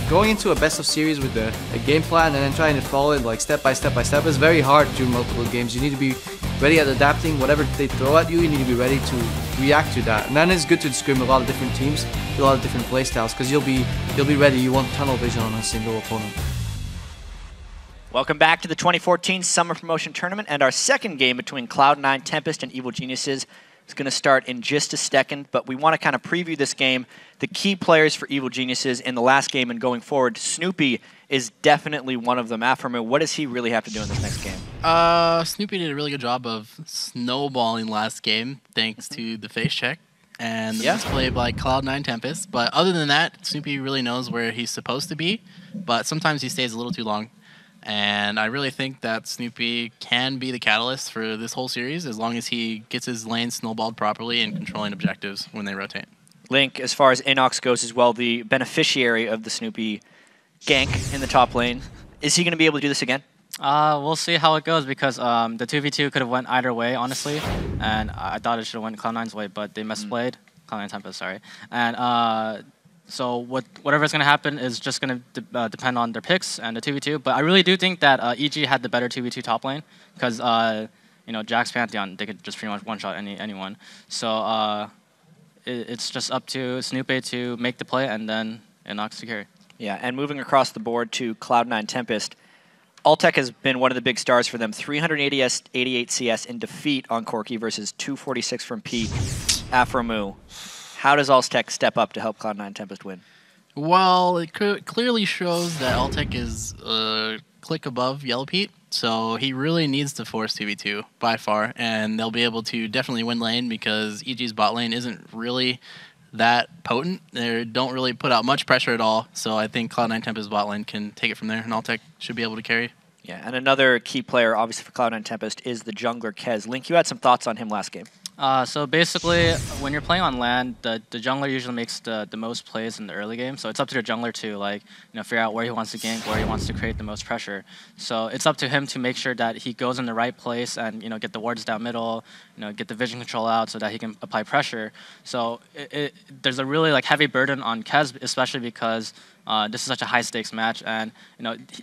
going into a best of series with a game plan and then trying to follow it like step by step by step is very hard during multiple games. You need to be ready at adapting. Whatever they throw at you, you need to be ready to react to that. And then it's good to scrim a lot of different teams, a lot of different playstyles, because you'll be ready. You want tunnel vision on a single opponent. Welcome back to the 2014 Summer Promotion Tournament, and our second game between Cloud9 Tempest and Evil Geniuses is going to start in just a second, but we want to kind of preview this game. The key players for Evil Geniuses in the last game and going forward, Snoopeh is definitely one of them. Aftermath, what does he really have to do in this next game? Snoopeh did a really good job of snowballing last game, thanks to the face check and the display by Cloud9 Tempest. But other than that, Snoopeh really knows where he's supposed to be, but sometimes he stays a little too long. And I really think that Snoopeh can be the catalyst for this whole series as long as he gets his lane snowballed properly and controlling objectives when they rotate. Link, as far as Innox goes as well, the beneficiary of the Snoopeh gank in the top lane. Is he going to be able to do this again? We'll see how it goes because the 2v2 could have went either way, honestly. And I thought it should have went Cloud9's way, but they misplayed. Cloud9 Tempest, sorry. And so whatever's going to happen is just going to depend on their picks and the 2v2. But I really do think that EG had the better 2v2 top lane because, you know, Jack's Pantheon, they could just pretty much one-shot anyone. So it's just up to Snoopeh to make the play and then Innox to carry. Yeah, and moving across the board to Cloud9 Tempest, Altec has been one of the big stars for them. 388 CS in defeat on Corki versus 246 from P. Aframu. How does Altec step up to help Cloud9 Tempest win? Well, it clearly shows that Altec is a click above Yellowpete, so he really needs to force 2v2 by far, and they'll be able to definitely win lane because EG's bot lane isn't really that potent. They don't really put out much pressure at all, so I think Cloud9 Tempest bot lane can take it from there, and Altec should be able to carry. Yeah, and another key player, obviously, for Cloud9 Tempest is the jungler Kez. Link, you had some thoughts on him last game. So basically, when you're playing on land, the jungler usually makes the most plays in the early game. So it's up to the jungler to figure out where he wants to gank, where he wants to create the most pressure. So it's up to him to make sure that he goes in the right place and get the wards down middle, get the vision control out so that he can apply pressure. So there's a really heavy burden on Kez, especially because this is such a high stakes match, and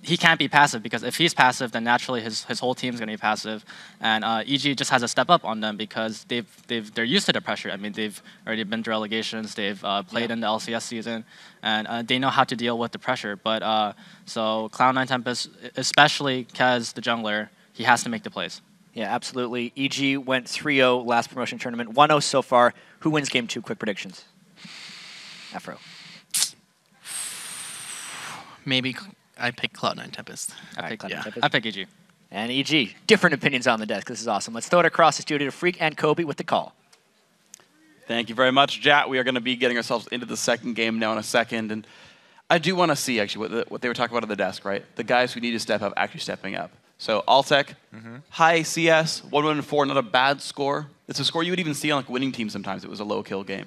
he can't be passive because if he's passive, then naturally his whole team's gonna be passive, and EG just has to step up on them because they're used to the pressure. I mean, they've already been to relegations, they've played in the LCS season, and they know how to deal with the pressure. But so Cloud9 Tempest, especially Kez, the jungler, he has to make the plays. Yeah, absolutely. EG went 3-0 last promotion tournament, 1-0 so far. Who wins game 2? Quick predictions. Afro. Maybe I pick Cloud9 Tempest. I pick EG. And EG. Different opinions on the desk. This is awesome. Let's throw it across the studio to Freak and Kobe with the call. Thank you very much, Jat. We are going to be getting ourselves into the second game now in a second. And I do want to see, actually, what they were talking about on the desk, right? The guys who need to step up actually stepping up. So Altec, high CS, 1-1-4, not a bad score. It's a score you would even see on winning teams sometimes. It was a low-kill game.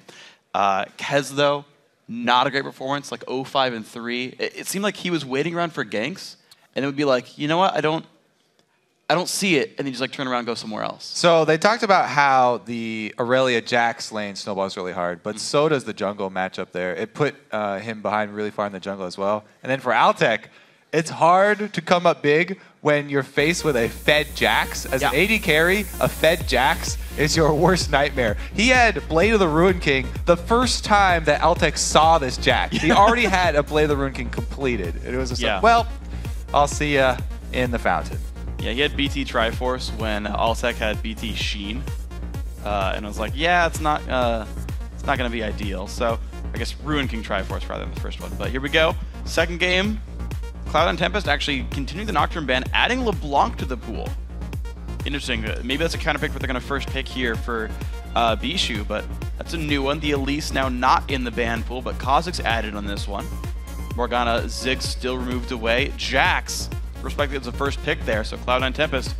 Kez, though, not a great performance, 0-5-3. It seemed like he was waiting around for ganks, and it would be like, you know what, I don't see it, and he just turn around and go somewhere else. So they talked about how the Aurelia Jax lane snowballs really hard, but so does the jungle matchup there. It put him behind really far in the jungle as well. And then for Altec, it's hard to come up big when you're faced with a fed Jax. As an AD carry, a fed Jax is your worst nightmare. He had Blade of the Ruin King the first time that Altec saw this Jax. He already had a Blade of the Ruin King completed. It was just like, well, I'll see ya in the fountain. Yeah, he had BT Triforce when Altec had BT Sheen. And I was like, yeah, it's not going to be ideal. So I guess Ruin King Triforce rather than the first one. But here we go. Second game. Cloud9 Tempest actually continuing the Nocturne ban, adding LeBlanc to the pool. Interesting. Maybe that's a counter pick, but they're going to first pick here for Bischu, but that's a new one. The Ellis now not in the ban pool, but Kha'Zix's added on this one. Morgana, Ziggs still removed away. Jax, respectively, was the first pick there, so Cloud9 Tempest.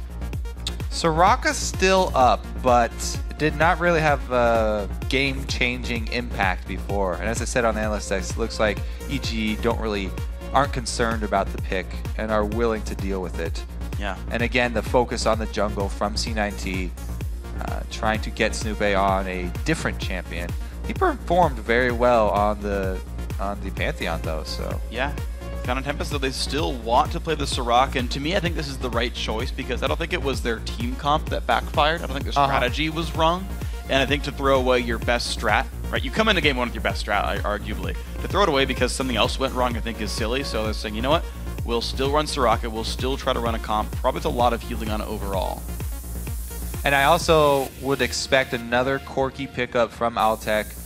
Soraka's still up, but did not really have a game-changing impact before. And as I said on the analyst desk, it looks like EG aren't concerned about the pick and are willing to deal with it. Yeah. And again, the focus on the jungle from C9T, trying to get Snoopeh on a different champion. He performed very well on the on the Pantheon, though. So yeah. Cloud9 Tempest, though, they still want to play the Soraka, and to me, I think this is the right choice because I don't think it was their team comp that backfired. I don't think their strategy was wrong, and I think to throw away your best strat, right? You come into game one with your best strat, arguably. To throw it away because something else went wrong, I think is silly. So they're saying, you know what? We'll still run Soraka. We'll still try to run a comp, probably with a lot of healing on it overall. And I also would expect another Corki pickup from Altec.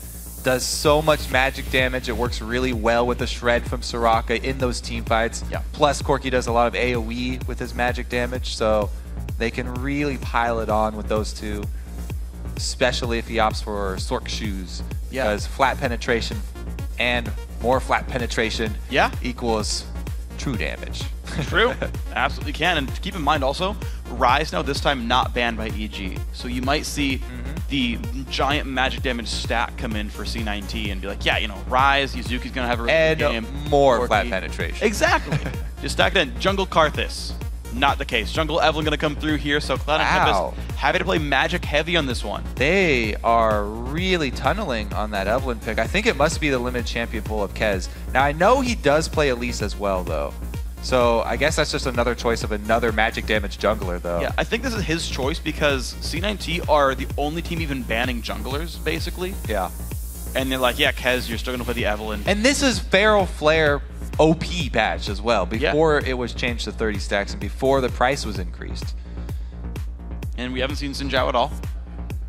Does so much magic damage. It works really well with the Shred from Soraka in those team fights. Yeah. Plus, Corki does a lot of AoE with his magic damage, so they can really pile it on with those two, especially if he opts for Sork Shoes. Yeah. Because flat penetration and more flat penetration equals true damage. True. Absolutely can. And keep in mind also, Ryze now this time not banned by EG. So you might see the giant magic damage stack come in for C9T and be like, yeah, you know, Ryze, Yazuki's going to have a really good game. More Corki. flat penetration. Exactly. Just stack it in. Jungle Karthus. Not the case. Jungle Evelynn going to come through here, so Cloud9 Tempest having to play magic heavy on this one. They are really tunneling on that Evelynn pick. I think it must be the limited champion pool of Kez. Now, I know he does play Ellis as well, though. So I guess that's just another choice of another magic damage jungler, though. Yeah, I think this is his choice because C9T are the only team even banning junglers, basically. Yeah. And they're like, yeah, Kez, you're still going to play the Evelynn. And this is Feral Flare OP patch as well, before it was changed to 30 stacks and before the price was increased. And we haven't seen Xin Zhao at all.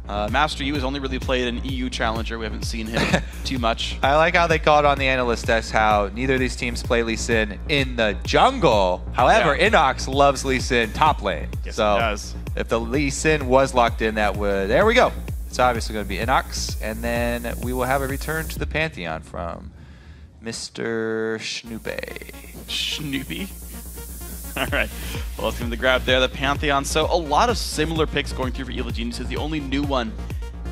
Master Yu has only really played an EU challenger. We haven't seen him too much. I like how they called on the analyst desk how neither of these teams play Lee Sin in the jungle. However, Innox loves Lee Sin top lane. Yes, so he does. If the Lee Sin was locked in, that would... There we go. It's obviously going to be Innox. And then we will have a return to the Pantheon from Mr. Snoopeh. Snoopeh. All right. Well, let's give him the grab there, the Pantheon. So a lot of similar picks going through for Evil Geniuses. The only new one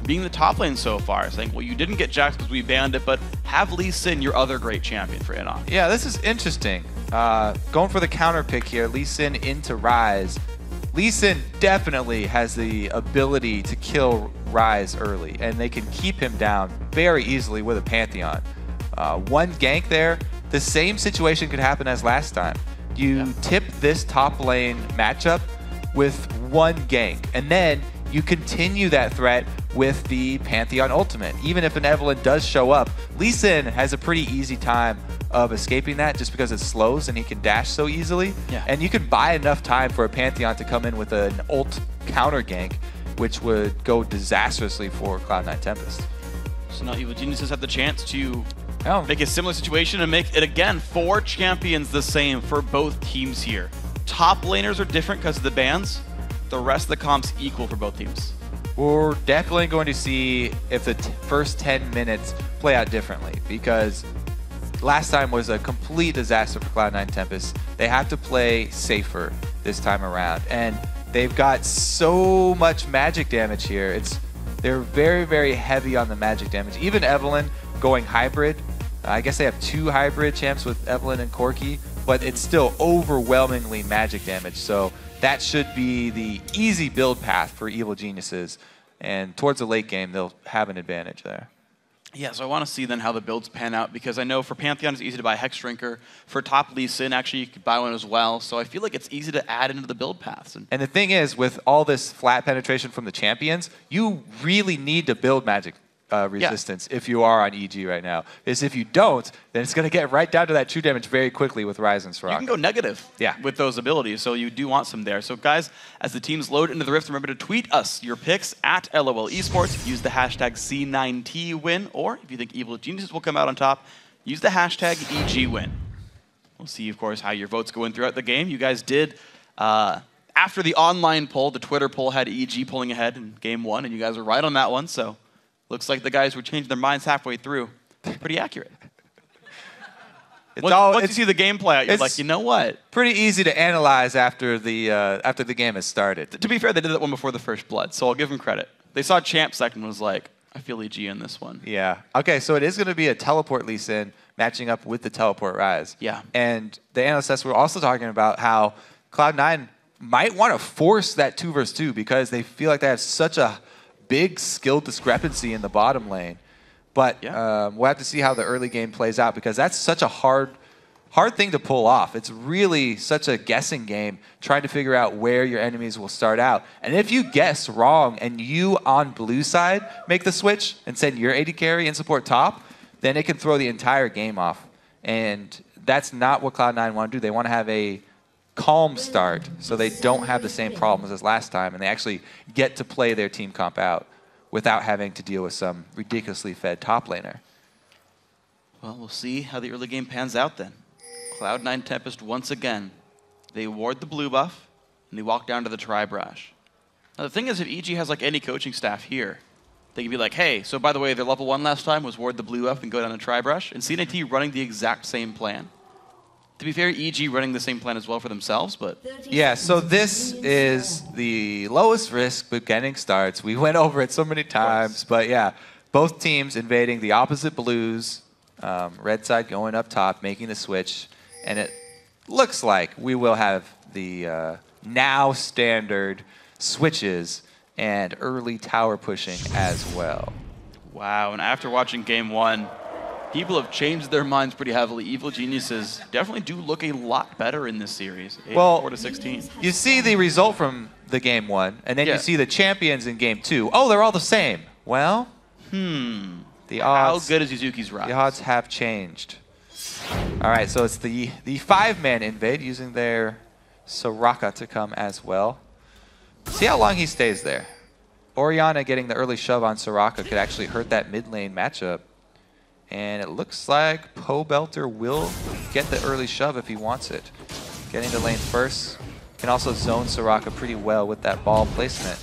being the top lane so far. Saying, well, you didn't get Jax because we banned it, but have Lee Sin, your other great champion for Innox. Yeah, this is interesting. Going for the counter pick here, Lee Sin into Ryze. Lee Sin definitely has the ability to kill Ryze early, and they can keep him down very easily with a Pantheon. One gank there, the same situation could happen as last time. You tip this top lane matchup with one gank, and then you continue that threat with the Pantheon ultimate. Even if an Evelynn does show up, Lee Sin has a pretty easy time of escaping that just because it slows and he can dash so easily. Yeah. And you can buy enough time for a Pantheon to come in with an ult counter gank, which would go disastrously for Cloud9 Tempest. So now Evil Geniuses have the chance to make a similar situation and make it, again, 4 champions the same for both teams here. Top laners are different because of the bans. The rest of the comp's equal for both teams. We're definitely going to see if the first 10 minutes play out differently, because last time was a complete disaster for Cloud9 Tempest. They have to play safer this time around, and they've got so much magic damage here. They're very, very heavy on the magic damage. Even Evelynn going hybrid, I guess they have 2 hybrid champs with Evelynn and Corki, but it's still overwhelmingly magic damage. So that should be the easy build path for Evil Geniuses. And towards the late game, they'll have an advantage there. Yeah, so I want to see then how the builds pan out, because I know for Pantheon it's easy to buy Hex Drinker. For top Lee Sin, actually you could buy one as well. So I feel like it's easy to add into the build paths. And the thing is, with all this flat penetration from the champions, you really need to build magic resistance if you are on EG right now. Because if you don't, then it's going to get right down to that true damage very quickly with Ryze and Soraka. You can go negative with those abilities, so you do want some there. So guys, as the teams load into the Rift, remember to tweet us your picks at LOL Esports. Use the hashtag C9TWin, or if you think Evil Geniuses will come out on top, use the hashtag EGWin. We'll see, of course, how your votes go in throughout the game. You guys did, after the online poll, the Twitter poll had EG pulling ahead in game 1, and you guys were right on that one, so looks like the guys were changing their minds halfway through. Pretty accurate. Once you see the gameplay out, you're like, you know what? Pretty easy to analyze after the game has started. To be fair, they did that one before the first blood, so I'll give them credit. They saw Champ second and was like, I feel EG in this one. Yeah. Okay, so it is going to be a teleport Lee Sin matching up with the teleport Ryze. Yeah. And the analysts were also talking about how Cloud9 might want to force that 2 versus 2 because they feel like they have such a big skill discrepancy in the bottom lane. But Yeah. we'll have to see how the early game plays out because that's such a hard thing to pull off. It's really such a guessing game, trying to figure out where your enemies will start out. And if you guess wrong and you on blue side make the switch and send your AD carry and support top, then it can throw the entire game off. And that's not what Cloud9 want to do. They want to have a calm start so they don't have the same problems as last time and they actually get to play their team comp out without having to deal with some ridiculously fed top laner. Well, we'll see how the early game pans out then. Cloud9 Tempest once again. They ward the blue buff, and they walk down to the Tri-Brush. Now the thing is, if EG has like any coaching staff here, they can be like, hey, so by the way, their level 1 last time was ward the blue buff and go down to Tri-Brush, and C9T running the exact same plan. To be fair, EG running the same plan as well for themselves, but... Yeah, so this is the lowest risk beginning starts. We went over it so many times, but yeah, both teams invading the opposite blues, red side going up top, making the switch. And it looks like we will have the now standard switches and early tower pushing as well. Wow, and after watching game 1, people have changed their minds pretty heavily. Evil Geniuses definitely do look a lot better in this series. 84-16. You see the result from the game 1, and then you see the champions in game 2. Oh, they're all the same. Well, the odds. How good is Yazuki's Ryze? The odds have changed. All right, so it's the 5-man invade using their Soraka to come as well. See how long he stays there. Orianna getting the early shove on Soraka could actually hurt that mid lane matchup. And it looks like Pobelter will get the early shove if he wants it. Getting the lane first. Can also zone Soraka pretty well with that ball placement.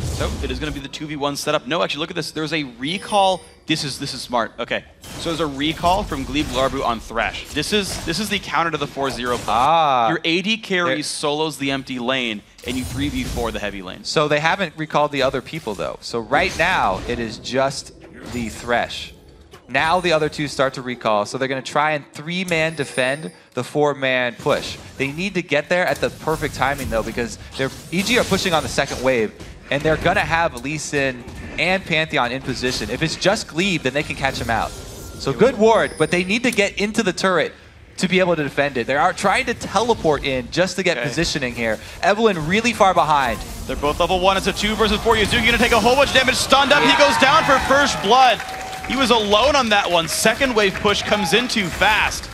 So it is going to be the 2v1 setup. No, actually, look at this. There's a recall. This is smart. Okay, so there's a recall from Gleebglarbu on Thresh. This is the counter to the 4-0 play. Your AD carry solos the empty lane, and you 3v4 the heavy lane. So they haven't recalled the other people though. So right now it is just the Thresh. Now the other two start to recall, so they're going to try and 3-man defend the 4-man push. They need to get there at the perfect timing though, because they're EG are pushing on the second wave. And they're going to have Lucian and Pantheon in position. If it's just Glebe, then they can catch him out. So good ward, but they need to get into the turret to be able to defend it. They are trying to teleport in just to get positioning here. Evelynn really far behind. They're both level 1. It's a 2 versus 4. Yazuki going to take a whole bunch of damage. Stunned up. He goes down for first blood. He was alone on that one. Second wave push comes in too fast.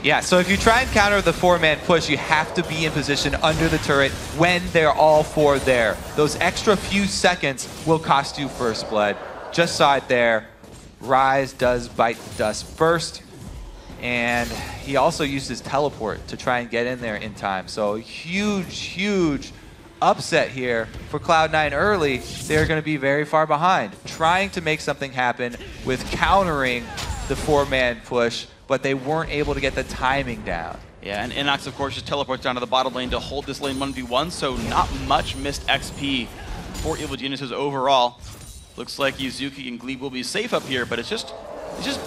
Yeah, so if you try and counter the 4-man push, you have to be in position under the turret when they're all 4 there. Those extra few seconds will cost you first blood. Just saw it there. Ryze does bite the dust first. And he also used his teleport to try and get in there in time. So huge upset here for Cloud9 early. They're going to be very far behind, trying to make something happen with countering the 4-man push, but they weren't able to get the timing down. Yeah, and Innox, of course, just teleports down to the bottom lane to hold this lane 1v1, so not much missed XP for Evil Geniuses overall. Looks like Yazuki and Glebe will be safe up here, but it's just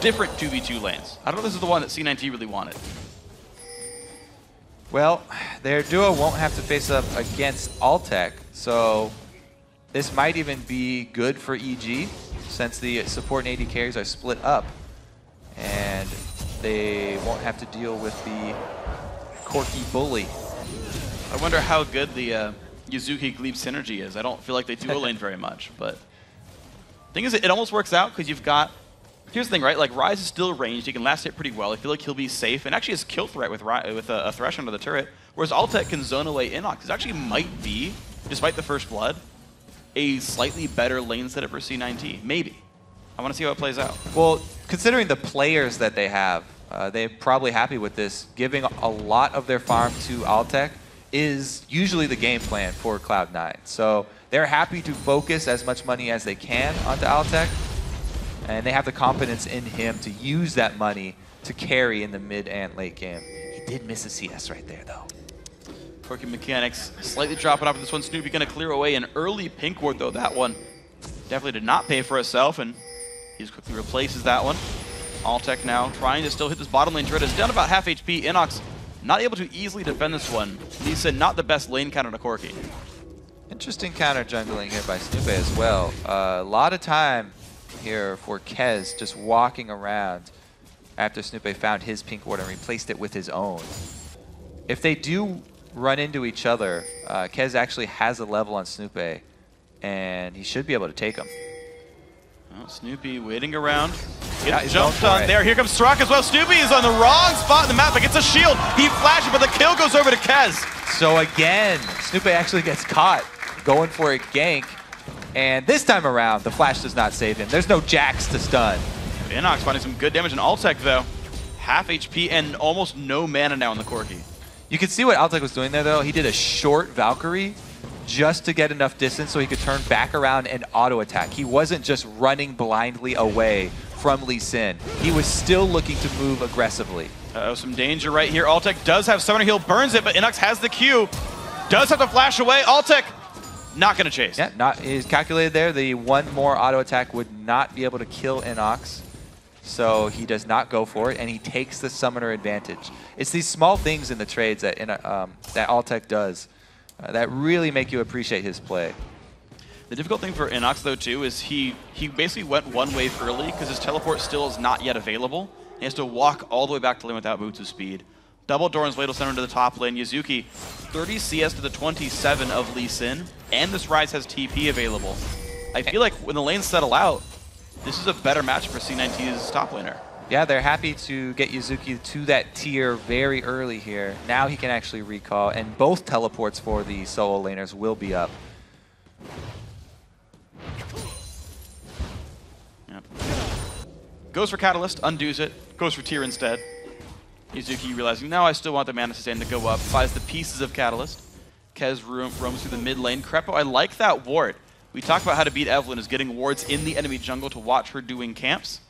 different 2v2 lanes. I don't know if this is the one that C9T really wanted. Well, their duo won't have to face up against Altec, so this might even be good for EG, since the support and AD carries are split up. And they won't have to deal with the Corki bully. I wonder how good the Yazuki-Glebe synergy is. I don't feel like they duo lane very much, but the thing is, it almost works out because you've got... Here's the thing, right? Like, Ryze is still ranged. He can last hit pretty well. I feel like he'll be safe, and actually has kill threat with a Thresh under the turret, whereas Altec can zone away Innox. It actually might be, despite the first blood, a slightly better lane setup for C9T. Maybe. I want to see how it plays out. Well, considering the players that they have, they're probably happy with this. Giving a lot of their farm to Altec is usually the game plan for Cloud9. So they're happy to focus as much money as they can onto Altec, and they have the confidence in him to use that money to carry in the mid and late game. He did miss a CS right there, though. Corki mechanics slightly dropping off in this one. Snoopeh going to clear away an early pink ward, though. That one definitely did not pay for itself, and he just quickly replaces that one. Altec now trying to still hit this bottom lane turret. Is down about half HP. Innox not able to easily defend this one. Lisa not the best lane counter to Corki. Interesting counter jungling here by Snoopeh as well. A lot of time here for Kez, just walking around after Snoopeh found his pink ward and replaced it with his own. If they do run into each other, Kez actually has a level on Snoopeh, and he should be able to take him. Well, Snoopeh waiting around. Gets jumped on there. Here comes Soraka as well. Snoopeh is on the wrong spot in the map, but gets a shield. He flashes, but the kill goes over to Kez. So again, Snoopeh actually gets caught going for a gank. And this time around, the flash does not save him. There's no Jax to stun. Innox finding some good damage in Altec, though. Half HP and almost no mana now in the Corki. You can see what Altec was doing there, though. He did a short Valkyrie just to get enough distance so he could turn back around and auto-attack. He wasn't just running blindly away from Lee Sin. He was still looking to move aggressively. Uh-oh, some danger right here. Altec does have Summoner Heal, burns it, but Innox has the Q. Does have to flash away. Altec not going to chase. Yeah, he's calculated there. The one more auto-attack would not be able to kill Innox. So he does not go for it, and he takes the summoner advantage. It's these small things in the trades that that Altec does that really make you appreciate his play. The difficult thing for Innox, though, too, is he basically went one wave early because his teleport still is not yet available. He has to walk all the way back to lane without boots of speed. Double Doran's Blade will send him to the top lane. Yazuki, 30 CS to the 27 of Lee Sin, and this Ryze has TP available. I feel like when the lanes settle out, this is a better match for C9T's top laner. Yeah, they're happy to get Yazuki to that tier very early here. Now he can actually recall, and both teleports for the solo laners will be up. Yep. Goes for Catalyst, undoes it, goes for tier instead. Yazuki realizing, now I still want the mana sustain to go up, buys the pieces of Catalyst. Kez roams through the mid lane. Krepo, I like that ward. We talked about how to beat Evelynn is getting wards in the enemy jungle to watch her doing camps.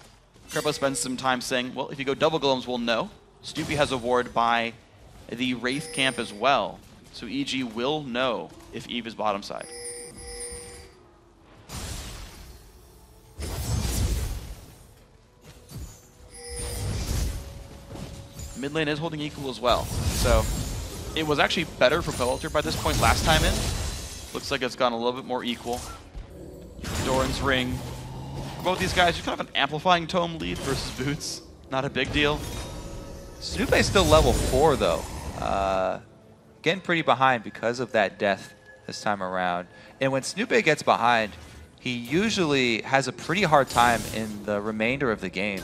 Krepo spends some time saying, well, if you go double golems, we'll know. Snoopeh has a ward by the Wraith camp as well. So EG will know if Eve is bottom side. Mid lane is holding equal as well. So it was actually better for Pobelter by this point last time in. Looks like it's gone a little bit more equal. Doran's Ring. Both these guys, just kind of an amplifying tome lead versus Boots. Not a big deal. Snoopeh's still level 4 though. Getting pretty behind because of that death this time around. And when Snoopeh gets behind, he usually has a pretty hard time in the remainder of the game.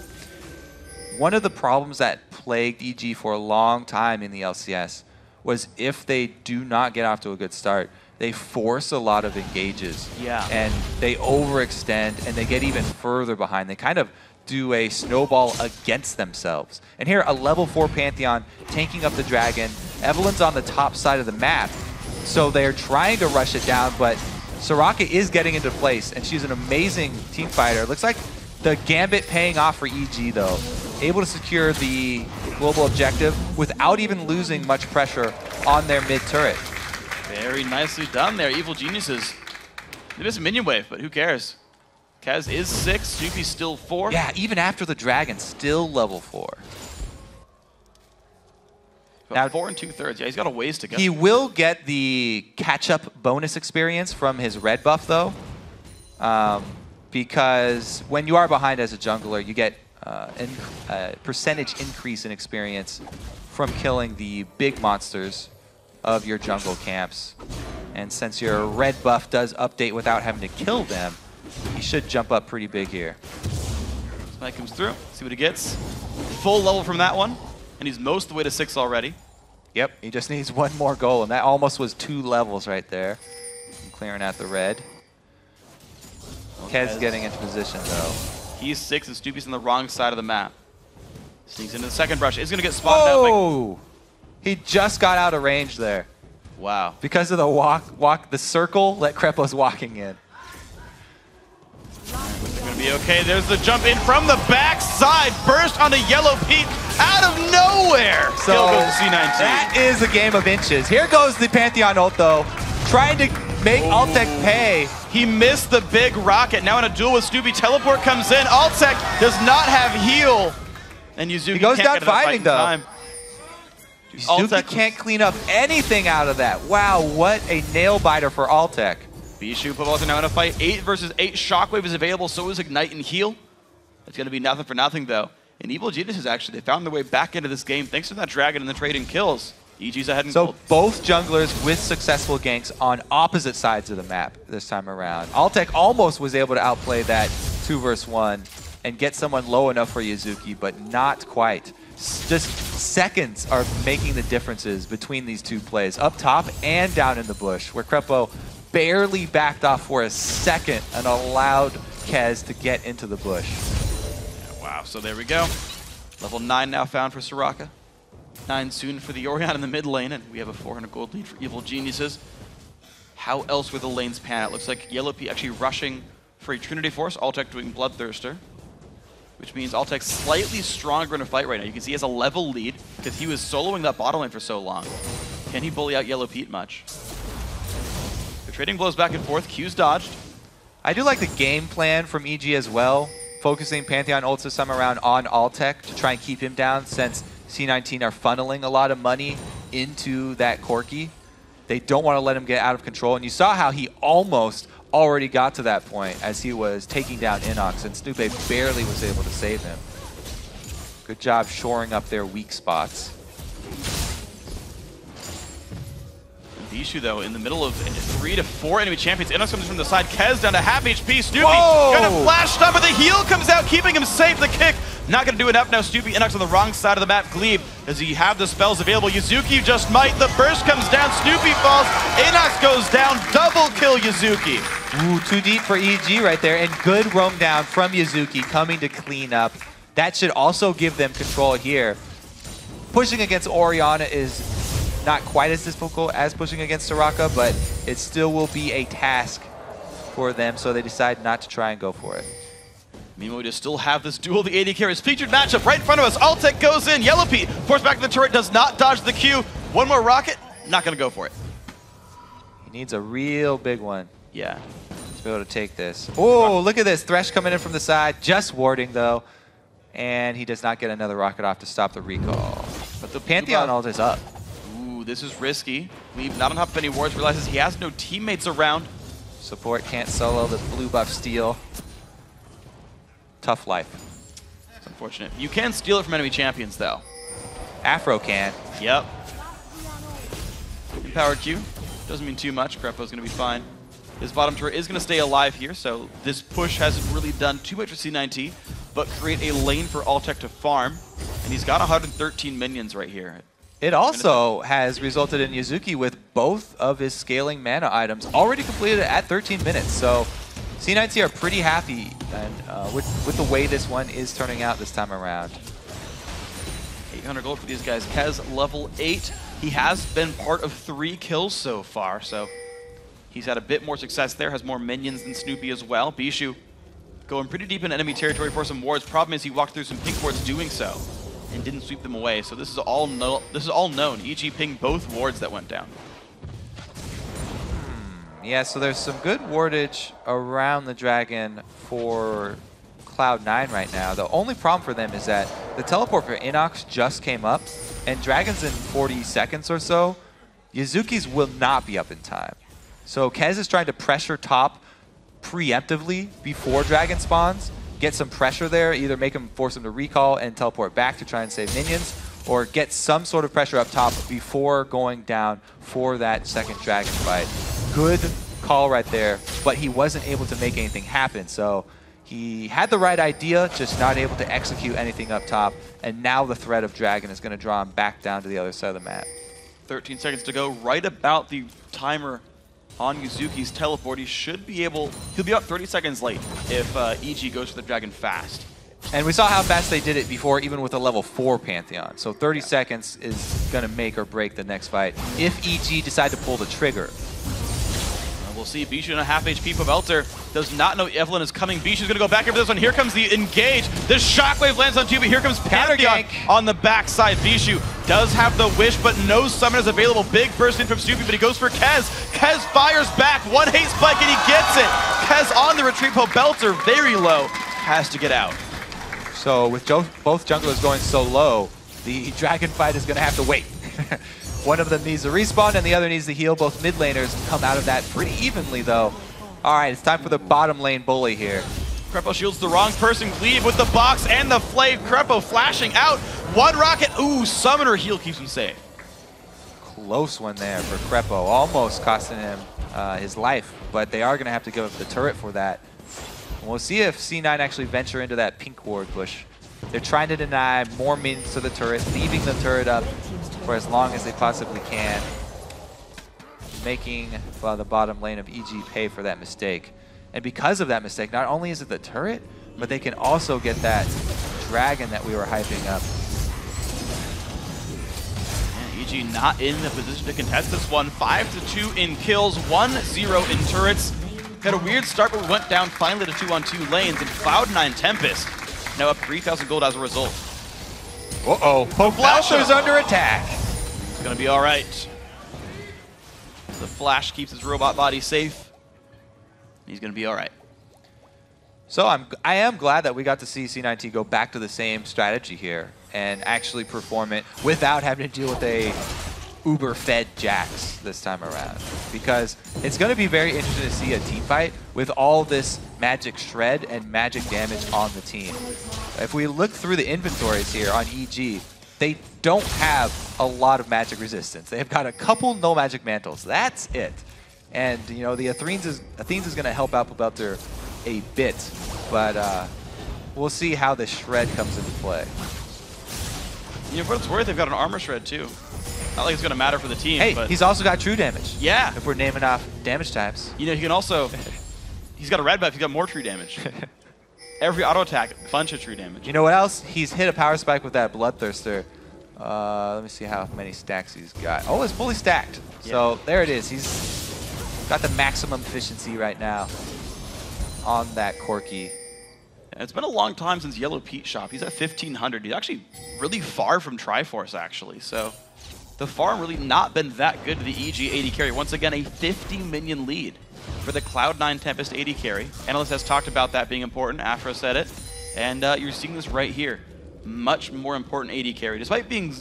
One of the problems that plagued EG for a long time in the LCS was if they do not get off to a good start, they force a lot of engages. Yeah. And they overextend and they get even further behind. They kind of do a snowball against themselves. And here, a level 4 Pantheon tanking up the dragon. Evelynn's on the top side of the map, so they're trying to rush it down, but Soraka is getting into place, and she's an amazing team fighter. Looks like the Gambit paying off for EG, though. Able to secure the global objective without even losing much pressure on their mid turret. Very nicely done there. Evil Geniuses. They missed a minion wave, but who cares? Kez is 6, Snoopeh's still 4. Yeah, even after the dragon, still level 4. Now 4 2/3. Yeah, he's got a ways to go. He will get the catch-up bonus experience from his red buff, though. Because when you are behind as a jungler, you get a percentage increase in experience from killing the big monsters of your jungle camps. And since your red buff does update without having to kill them, he should jump up pretty big here. Spike comes through, see what he gets. Full level from that one, and he's most of the way to 6 already. Yep, he just needs one more goal, and that almost was 2 levels right there. And clearing out the red. Kez getting into position, though. He's 6, and Snoopeh's on the wrong side of the map. Sneaks into the second brush. Is going to get spotted out. Oh! He just got out of range there. Wow. Because of the the circle that Krepo's walking in. It's going to be okay. There's the jump in from the backside. Burst onto Yellowpete out of nowhere. So Kill goes to C9T. That is a game of inches. Here goes the Pantheon ult, though. Trying to make Altec pay. He missed the big rocket. Now in a duel with Snoopeh. Teleport comes in. Altec does not have heal. And Yazuki He goes can't down get enough fighting, fight though. time. Yazuki can't clean up anything out of that. Wow, what a nail biter for Altec. Bischu, Pobelter now in a fight. 8 versus 8. Shockwave is available, so is Ignite and Heal. It's going to be nothing for nothing, though. And Evil Geniuses, actually, they found their way back into this game thanks to that Dragon and the trade in kills. EG's ahead in gold. So both junglers with successful ganks on opposite sides of the map this time around. Altec almost was able to outplay that 2 versus 1 and get someone low enough for Yazuki, but not quite. Just seconds are making the differences between these two plays, up top and down in the bush, where Krepo barely backed off for a second and allowed Kez to get into the bush. Yeah, wow, so there we go. Level 9 now found for Soraka. 9 soon for the Orianna in the mid lane, and we have a 400 gold lead for Evil Geniuses. How else will the lanes pan out? Looks like Yellowpete actually rushing for a Trinity Force, Altec doing Bloodthirster, which means Altec's slightly stronger in a fight right now. You can see he has a level lead because he was soloing that bottom lane for so long. Can he bully out Yellowpete much? The trading blows back and forth. Q's dodged. I do like the game plan from EG as well, focusing Pantheon ults this time around on Altec to try and keep him down, since C9T are funneling a lot of money into that Corki. They don't want to let him get out of control, and you saw how he almost already got to that point as he was taking down Innox, and Snoopeh barely was able to save him. Good job shoring up their weak spots. Bischu, though, in the middle of 3 to 4 enemy champions. Innox comes from the side. Kez down to half HP. Snoopeh gonna flash stun, but the heal comes out, keeping him safe. The kick not gonna do enough now. Snoopeh, Innox on the wrong side of the map. Gleeb, does he have the spells available? Yazuki just might. The burst comes down. Snoopeh falls. Innox goes down. Double kill Yazuki. Ooh, too deep for EG right there, and good roam down from Yazuki coming to clean up. That should also give them control here. Pushing against Orianna is not quite as difficult as pushing against Soraka, but it still will be a task for them, so they decide not to try and go for it. Meanwhile, we just still have this duel of the AD carries. Featured matchup right in front of us. Altec goes in. Yellowpete forced back to the turret, does not dodge the Q. One more rocket, not gonna go for it. He needs a real big one. Yeah. To be able to take this. Oh, look at this. Thresh coming in from the side, just warding though. And he does not get another rocket off to stop the recall. But the Pantheon ult is up. Ooh, this is risky. Gleeb not on top of any wards, realizes he has no teammates around. Support can't solo the blue buff steal. Tough life. It's unfortunate. You can steal it from enemy champions, though. Afro can. Yep. Empowered Q. Doesn't mean too much. Krepo's going to be fine. His bottom turret is going to stay alive here, so this push hasn't really done too much for C9T, but create a lane for Altec to farm, and he's got 113 minions right here. It also has resulted in Yazuki with both of his scaling mana items already completed at 13 minutes, so C9T are pretty happy and with the way this one is turning out this time around. 800 gold for these guys. Kez, level 8. He has been part of 3 kills so far, so he's had a bit more success there, has more minions than Snoopeh as well. Bischu going pretty deep in enemy territory for some wards. Problem is he walked through some pink wards doing so and didn't sweep them away. So this is all known. EG pinged both wards that went down. Yeah, so there's some good wardage around the dragon for Cloud9 right now. The only problem for them is that the teleport for Innox just came up, and dragons in 40 seconds or so. Yazuki's will not be up in time. So Kez is trying to pressure top preemptively before dragon spawns, get some pressure there, either make him force him to recall and teleport back to try and save minions, or get some sort of pressure up top before going down for that second dragon fight. Good call right there, but he wasn't able to make anything happen. So he had the right idea, just not able to execute anything up top, and now the threat of dragon is going to draw him back down to the other side of the map. 13 seconds to go, right about the timer on Yazuki's teleport. He should be able, he'll be about 30 seconds late if EG goes for the dragon fast. And we saw how fast they did it before, even with a level 4 Pantheon. So 30 seconds is going to make or break the next fight if EG decide to pull the trigger. We'll see. Bischu in a half HP. Pobelter does not know Evelynn is coming. Bischu's going to go back over this one. Here comes the engage. The shockwave lands on 2, but here comes Pantheon on the backside. Bischu does have the wish, but no summoners available. Big burst in from Snoopeh, but he goes for Kez. Kez fires back. One hate spike, and he gets it. Kez on the retreat. Pobelter very low. Has to get out. So with both junglers going so low, the dragon fight is going to have to wait. One of them needs to respawn and the other needs to heal. Both mid laners come out of that pretty evenly though. All right, it's time for the bottom lane bully here. Krepo shields the wrong person. Gleeb with the box and the flame. Krepo flashing out. One rocket. Ooh, summoner heal keeps him safe. Close one there for Krepo, almost costing him his life, but they are going to have to give up the turret for that. And we'll see if C9 actually venture into that pink ward bush. They're trying to deny more minions to the turret, leaving the turret up for as long as they possibly can, making the bottom lane of EG pay for that mistake. And because of that mistake, not only is it the turret, but they can also get that dragon that we were hyping up. EG not in the position to contest this one. 5-2 in kills, 1-0 in turrets. Had a weird start, but we went down finally to 2-on-2 lanes, and Cloud9 Tempest now up 3,000 gold as a result. Uh-oh, Pobelter's under attack. It's gonna be all right. The Flash keeps his robot body safe. He's gonna be all right. So I am glad that we got to see C9T go back to the same strategy here and actually perform it without having to deal with a uber-fed Jax this time around. Because it's going to be very interesting to see a team fight with all this magic shred and magic damage on the team. If we look through the inventories here on EG, they don't have a lot of magic resistance. They've got a couple no magic mantles. That's it. And you know, the Athenes is going to help out Pobelter a bit, but we'll see how the shred comes into play. You know, for what it's worth, they've got an armor shred too. Not like it's going to matter for the team. Hey, but he's also got true damage. Yeah. If we're naming off damage types. You know, he can also, he's got a red buff, he's got more true damage. Every auto attack, bunch of true damage. You know what else? He's hit a power spike with that Bloodthirster. Let me see how many stacks he's got. Oh, it's fully stacked. Yeah. So there it is. He's got the maximum efficiency right now on that Corki. It's been a long time since Yellowpete shop. He's at 1,500. He's actually really far from Triforce, actually. So the farm really not been that good to the EG AD carry. Once again, a 50 minion lead for the Cloud9 Tempest AD carry. Ellis has talked about that being important. Afro said it. And you're seeing this right here. Much more important AD carry, despite being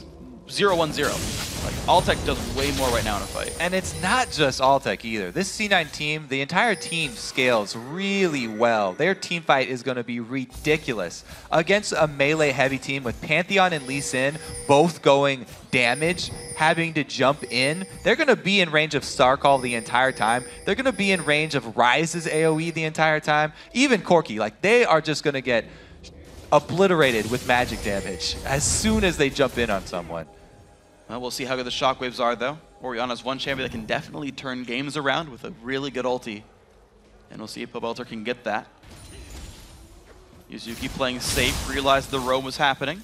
0-1-0. Like, Altec does way more right now in a fight. And it's not just Altec either. This C9 team, the entire team scales really well. Their team fight is going to be ridiculous. Against a melee heavy team with Pantheon and Lucian both going damage, having to jump in, they're going to be in range of Star Call the entire time. They're going to be in range of Ryze's AoE the entire time. Even Corki, like, they are just going to get obliterated with magic damage as soon as they jump in on someone. Well, we'll see how good the shockwaves are, though. Orianna's one champion that can definitely turn games around with a really good ulti. And we'll see if Pobelter can get that. Yazuki playing safe, realized the roam was happening.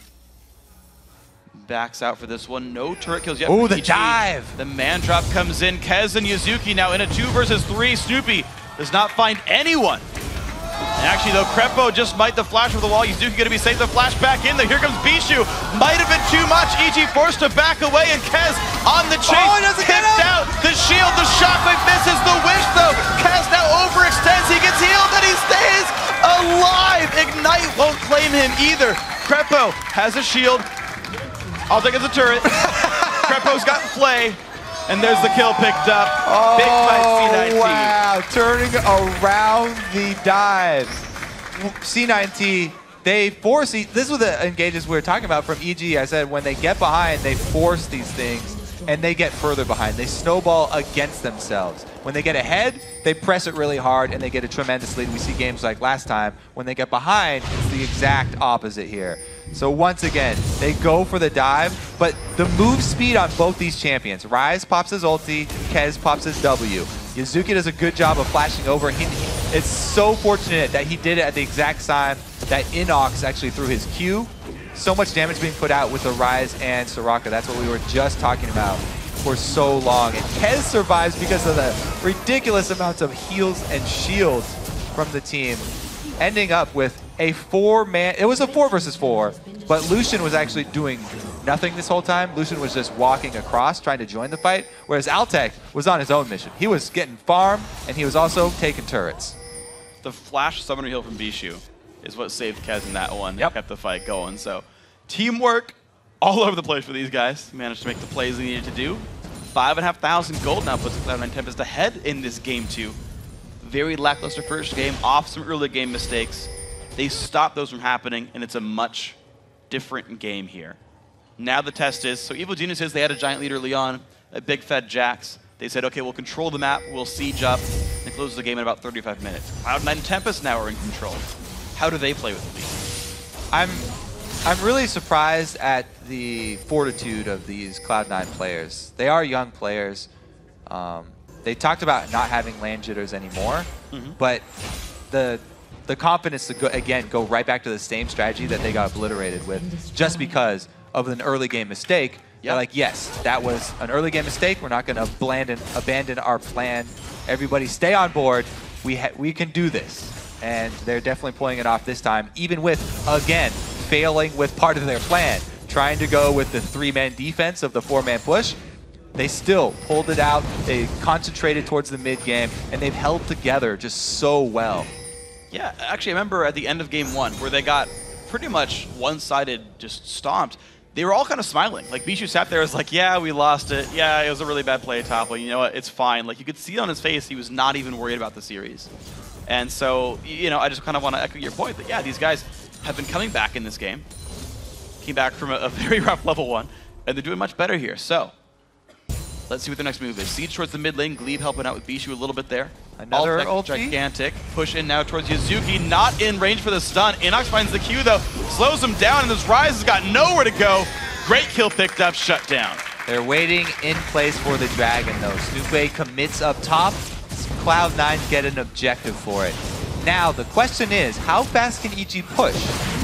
Backs out for this one. No turret kills yet. Oh, the dive! The man drop comes in. Kez and Yazuki now in a 2 versus 3. Snoopeh does not find anyone. And actually, though, Krepo just might the flash over the wall. Yazuki going to be safe. The flash back in, though. Here comes Bischu. Might have been too much. EG forced to back away, and Kez on the chase. Oh, he doesn't get out. The shield, the shockwave misses. The wish, though. Kez now overextends. He gets healed, and he stays alive. Ignite won't claim him either. Krepo has a shield. Altec has a turret. Krepo's got Flay. And there's the kill picked up. Oh, big fight, C9T. Wow, turning around the dive. C9T, they force, this was the engages we were talking about from EG. I said when they get behind, they force these things, and they get further behind. They snowball against themselves. When they get ahead, they press it really hard, and they get a tremendous lead. We see games like last time. When they get behind, it's the exact opposite here. So once again, they go for the dive, but the move speed on both these champions. Ryze pops his ulti, Kez pops his W. Yazuki does a good job of flashing over. It's so fortunate that he did it at the exact time that Innox actually threw his Q. So much damage being put out with the Ryze and Soraka. That's what we were just talking about for so long. And Kez survives because of the ridiculous amounts of heals and shields from the team, ending up with a 4-man, it was a 4 versus 4, but Lucian was actually doing nothing this whole time. Lucian was just walking across, trying to join the fight, whereas Altec was on his own mission. He was getting farm, and he was also taking turrets. The flash summoner heal from Bischu is what saved Kez in that one. Yep. Kept the fight going. So teamwork all over the place for these guys. Managed to make the plays they needed to do. 5,500 gold now puts Cloud9 Tempest ahead in this game 2. very lackluster first game, off some early game mistakes. They stopped those from happening, and it's a much different game here. Now the test is, so Evil Geniuses, they had a giant leader Leon, a big fed Jax. They said, okay, we'll control the map, we'll siege up, and close the game in about 35 minutes. Cloud9 and Tempest now are in control. How do they play with the lead? I'm really surprised at the fortitude of these Cloud9 players. They are young players. They talked about not having land jitters anymore, but the confidence to go right back to the same strategy that they got obliterated with, just because of an early game mistake. They're like, yes, that was an early game mistake. We're not going to abandon our plan. Everybody stay on board. We can do this. And they're definitely pulling it off this time, even with, again, failing with part of their plan. Trying to go with the 3-man defense of the 4-man push. They still pulled it out. They concentrated towards the mid game, and they've held together just so well. Yeah, actually, I remember at the end of game 1 where they got pretty much one-sided, just stomped. They were all kind of smiling. Like, Bischu sat there and was like, yeah, we lost it. Yeah, it was a really bad play, Topple. You know what? It's fine. Like, you could see on his face he was not even worried about the series. And so, you know, I just kind of want to echo your point that, yeah, these guys have been coming back in this game. Came back from a very rough level 1, and they're doing much better here. So, let's see what the next move is. Siege towards the mid lane. Glebe helping out with Bischu a little bit there. Another Altec, gigantic. Push in now towards Yazuki. Not in range for the stun. Innox finds the Q, though. Slows him down, and this Ryze has got nowhere to go. Great kill picked up. Shut down. They're waiting in place for the dragon, though. Snoopeh commits up top. Cloud9 get an objective for it. Now, the question is, how fast can EG push?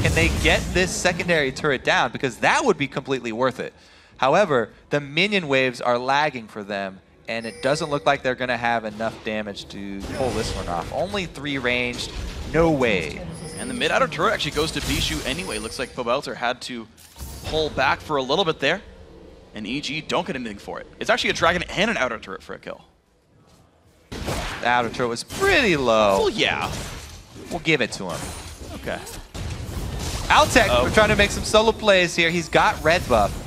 Can they get this secondary turret down? Because that would be completely worth it. However, the minion waves are lagging for them, and it doesn't look like they're going to have enough damage to pull this one off. Only 3 ranged, no way. And the mid-outer turret actually goes to Bischu anyway. Looks like Pobelter had to pull back for a little bit there, and EG don't get anything for it. It's actually a dragon and an outer turret for a kill. The outer turret was pretty low. Well, yeah. We'll give it to him. Okay. Altec, we're trying to make some solo plays here. He's got red buff.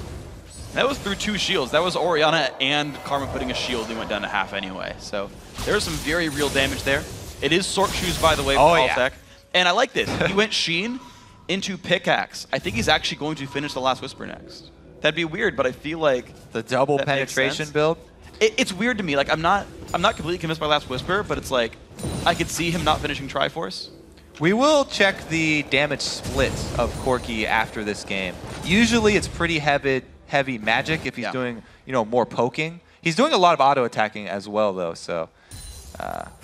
That was through 2 shields. That was Orianna and Karma putting a shield. He went down to half anyway. So there's some very real damage there. It is Sork Shoes, by the way, for Altec. Yeah. And I like this. He went Sheen into Pickaxe. I think he's actually going to finish the Last Whisper next. That'd be weird, but I feel like the double penetration build. It's weird to me. Like I'm not completely convinced by Last Whisper, but it's like I could see him not finishing Triforce. We will check the damage split of Corki after this game. Usually it's pretty heavy magic if he's doing, you know, more poking. He's doing a lot of auto attacking as well, though, so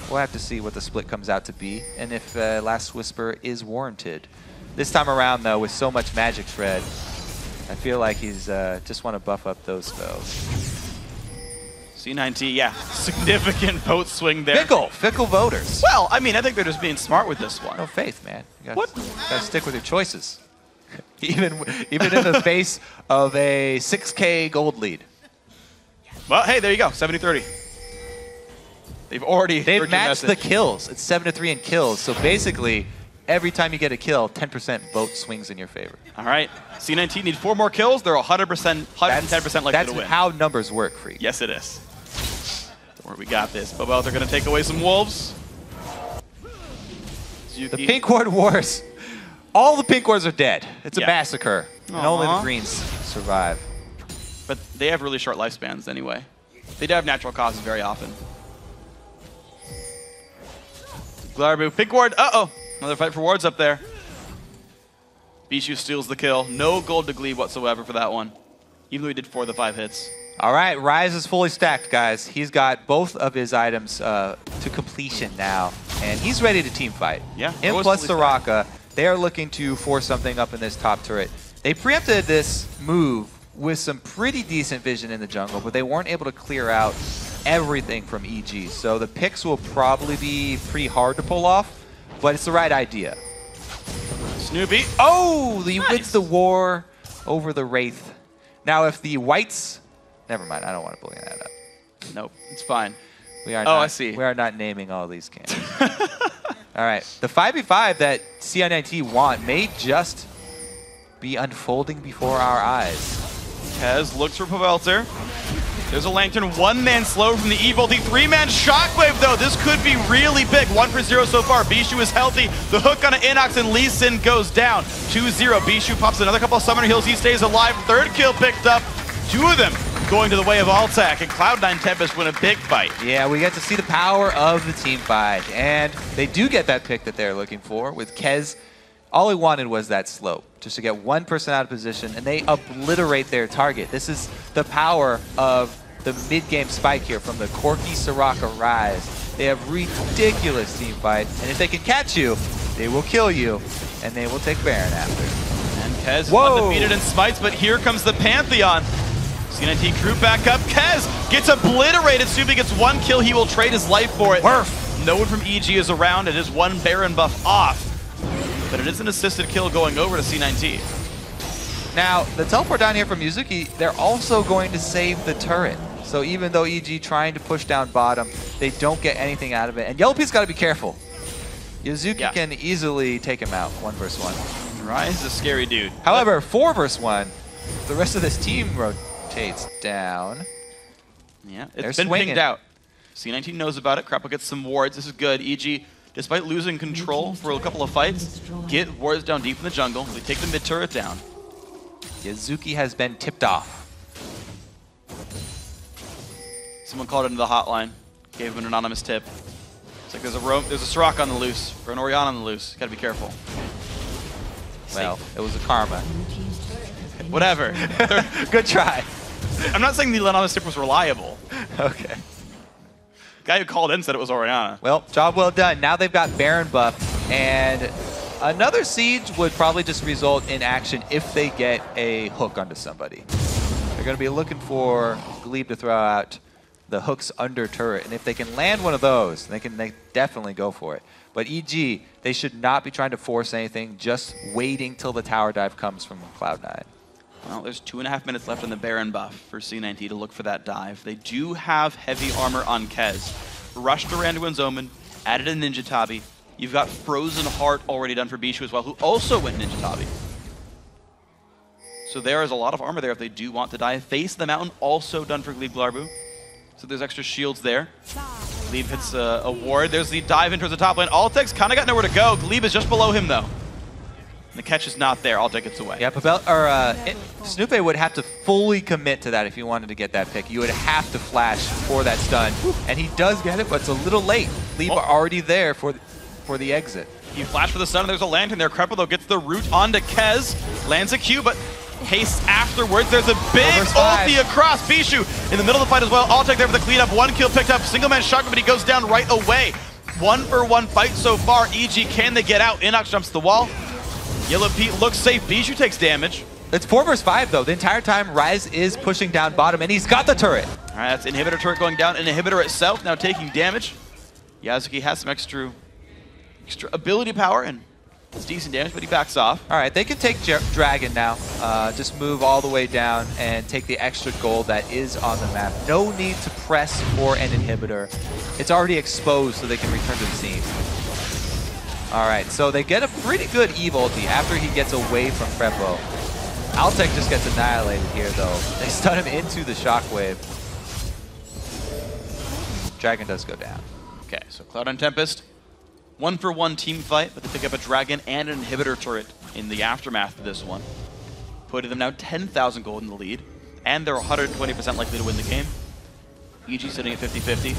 we'll have to see what the split comes out to be and if Last Whisper is warranted. This time around, though, with so much magic spread, I feel like he's just want to buff up those spells. C9T, yeah, significant vote swing there. Fickle voters. Well, I mean, I think they're just being smart with this one. No faith, man. You gotta stick with your choices. Even in the face of a 6K gold lead. Well, hey, there you go, 70-30. They've matched the kills. It's 7-3 in kills. So basically, every time you get a kill, 10% vote swings in your favor. All right, C9T needs 4 more kills. They're 110% likely to win. That's how numbers work, Freak. Yes, it is. Don't worry, we got this. Pobelter, they're going to take away some wolves. The Pink Ward Wars. All the Pink Wards are dead. It's a massacre. And only the Greens survive. But they have really short lifespans anyway. They do have natural causes very often. Gleebglarbu, Pink Ward, another fight for wards up there. Bischu steals the kill. No gold to Glebe whatsoever for that one. Even though he did 4 of the 5 hits. All right, Ryze is fully stacked, guys. He's got both of his items to completion now. And he's ready to team fight. Yeah. Him plus Soraka. They are looking to force something up in this top turret. They preempted this move with some pretty decent vision in the jungle, but they weren't able to clear out everything from EG. So the picks will probably be pretty hard to pull off, but it's the right idea. Snoopeh. Oh, he wins the war over the Wraith. Now, if the whites... Never mind, I don't want to bring that up. Nope, it's fine. We are not naming all these games. All right, the 5v5 that C9T want may just be unfolding before our eyes. Kez looks for Pobelter. There's a Lantern, one-man slow from the Evil. The three-man Shockwave, though. This could be really big. 1 for 0 so far. Bischu is healthy. The hook on an Innox, and Lee Sin goes down. 2-0. Bischu pops another couple of Summoner Heals. He stays alive. Third kill picked up. 2 of them going to the way of Altec, and Cloud9 Tempest win a big fight. Yeah, we get to see the power of the team fight, and they do get that pick that they're looking for with Kez. All he wanted was that slope, just to get one person out of position, and they obliterate their target. This is the power of the mid-game spike here from the Corki, Soraka, Ryze. They have ridiculous team fight, and if they can catch you, they will kill you, and they will take Baron after. And Kez undefeated in smites, but here comes the Pantheon. C9T crew back up. Kez gets obliterated. Snoopeh gets 1 kill. He will trade his life for it. No one from EG is around. It is 1 Baron buff off. But it is an assisted kill going over to C9T. Now, the teleport down here from Yazuki, they're also going to save the turret. So even though EG trying to push down bottom, they don't get anything out of it. And Yellowpete's got to be careful. Yazuki can easily take him out, 1 versus 1. Ryze is a scary dude. However, 4 versus 1, the rest of this team rotates down. Yeah, it's been pinged out. C9T knows about it. Krepo gets some wards. This is good. EG, despite losing control for a couple of fights, get wards down deep in the jungle. They take the mid turret down. Yazuki has been tipped off. Someone called into the hotline, gave him an anonymous tip. It's like there's a Soraka on the loose, or an Orianna on the loose. Gotta be careful. Well, it was a karma. Whatever. Good try. I'm not saying the anonymous tip was reliable. Okay. The guy who called in said it was Orianna. Well, job well done. Now they've got Baron buff, and another siege would probably just result in action if they get a hook onto somebody. They're going to be looking for Gleeb to throw out the hooks under turret, and if they can land one of those, they definitely go for it. But EG, they should not be trying to force anything, just waiting till the tower dive comes from Cloud9. Well, there's 2.5 minutes left on the Baron buff for C9T to look for that dive. They do have heavy armor on Kez. Rushed around to Omen, added a Ninja Tabi. You've got Frozen Heart already done for Bischu as well, who also went Ninja Tabi. So there is a lot of armor there if they do want to dive. Face the Mountain also done for Gleebglarbu. So there's extra shields there. Gleeb hits a ward. There's the dive in towards the top lane. Altec's kind of got nowhere to go. Gleeb is just below him, though. And the catch is not there. Altec gets away. Yeah, Snoopeh would have to fully commit to that if you wanted to get that pick. You would have to flash for that stun. And he does get it, but it's a little late. Gleeb are already there for the exit. You flash for the stun, and there's a Lantern there. Krepo, though, gets the root onto Kez. Lands a Q, but haste afterwards. There's a big ulti across. Bischu in the middle of the fight as well. Altec there for the cleanup. 1 kill picked up. Single man shot, but he goes down right away. 1-for-1 fight so far. EG, can they get out? Innox jumps the wall. Yellowpete looks safe. Bischu takes damage. It's 4 versus 5, though. The entire time, Ryze is pushing down bottom, and he's got the turret. All right, that's Inhibitor turret going down. Inhibitor itself now taking damage. Yazuki has some extra ability power, and it's decent damage, but he backs off. All right, they can take Dragon now. Just move all the way down and take the extra gold that is on the map. No need to press for an inhibitor. It's already exposed, so they can return to the scene. All right, so they get a pretty good Eve ulti after he gets away from Krepo. Altec just gets annihilated here, though. They stun him into the shockwave. Dragon does go down. Okay, so Cloud9 Tempest. 1-for-1 team fight, but they pick up a Dragon and an Inhibitor turret in the aftermath of this one. Putting them now 10,000 gold in the lead, and they're 120% likely to win the game. EG sitting at 50-50.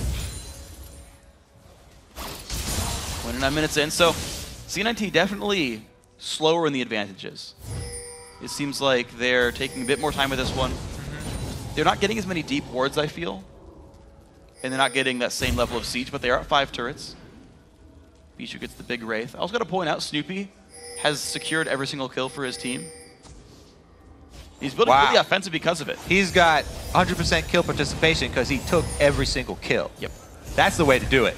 29 minutes in, so C9T definitely slower in the advantages. It seems like they're taking a bit more time with this one. They're not getting as many deep wards, I feel, and they're not getting that same level of siege, but they are at 5 turrets. Bischu gets the big Wraith. I also got to point out, Snoopeh has secured every single kill for his team. He's building really offensive because of it. He's got 100% kill participation because he took every single kill. Yep. That's the way to do it.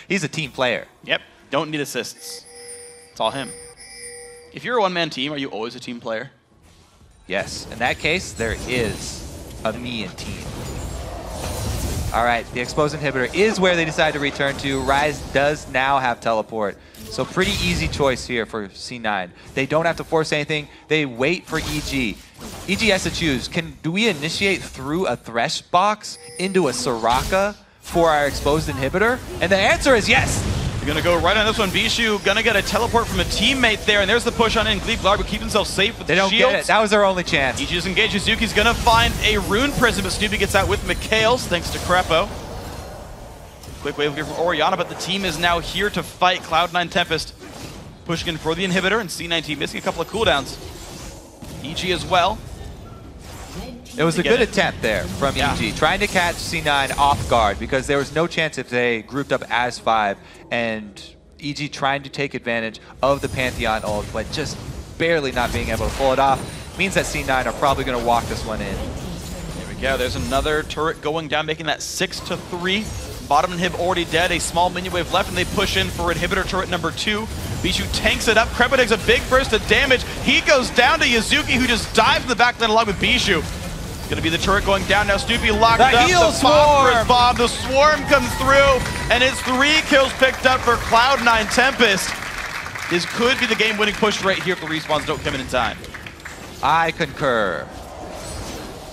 He's a team player. Yep. Don't need assists. It's all him. If you're a one-man team, are you always a team player? Yes. In that case, there is a me and team. All right, the exposed inhibitor is where they decide to return to. Ryze does now have teleport. So pretty easy choice here for C9. They don't have to force anything. They wait for EG. EG has to choose. Do we initiate through a Thresh box into a Soraka for our exposed inhibitor? And the answer is yes. You're going to go right on this one. Bischu going to get a teleport from a teammate there, and there's the push on in. Gleebglarbu keeps himself safe with the shields. They don't get it. That was their only chance. EG just engaged. Yazuki's going to find a Rune Prison, but Snoopeh gets out with Mikhails, thanks to Krepo. Quick wave here from Orianna, but the team is now here to fight. Cloud9 Tempest pushing in for the inhibitor, and C9T missing a couple of cooldowns. EG as well. It was a good attempt there from EG, trying to catch C9 off guard because there was no chance if they grouped up as 5, and EG trying to take advantage of the Pantheon ult, but just barely not being able to pull it off means that C9 are probably going to walk this one in. There we go. There's another turret going down, making that 6-3. Bottom inhib already dead, a small minion wave left, and they push in for inhibitor turret number 2. Bischu tanks it up. Krepo takes a big burst of damage. He goes down to Yazuki, who just dives in the back line along with Bischu. Gonna be the turret going down now. Snoopeh locked up. The bomb. The swarm comes through, and it's 3 kills picked up for Cloud9 Tempest. This could be the game-winning push right here if the respawns don't come in time. I concur.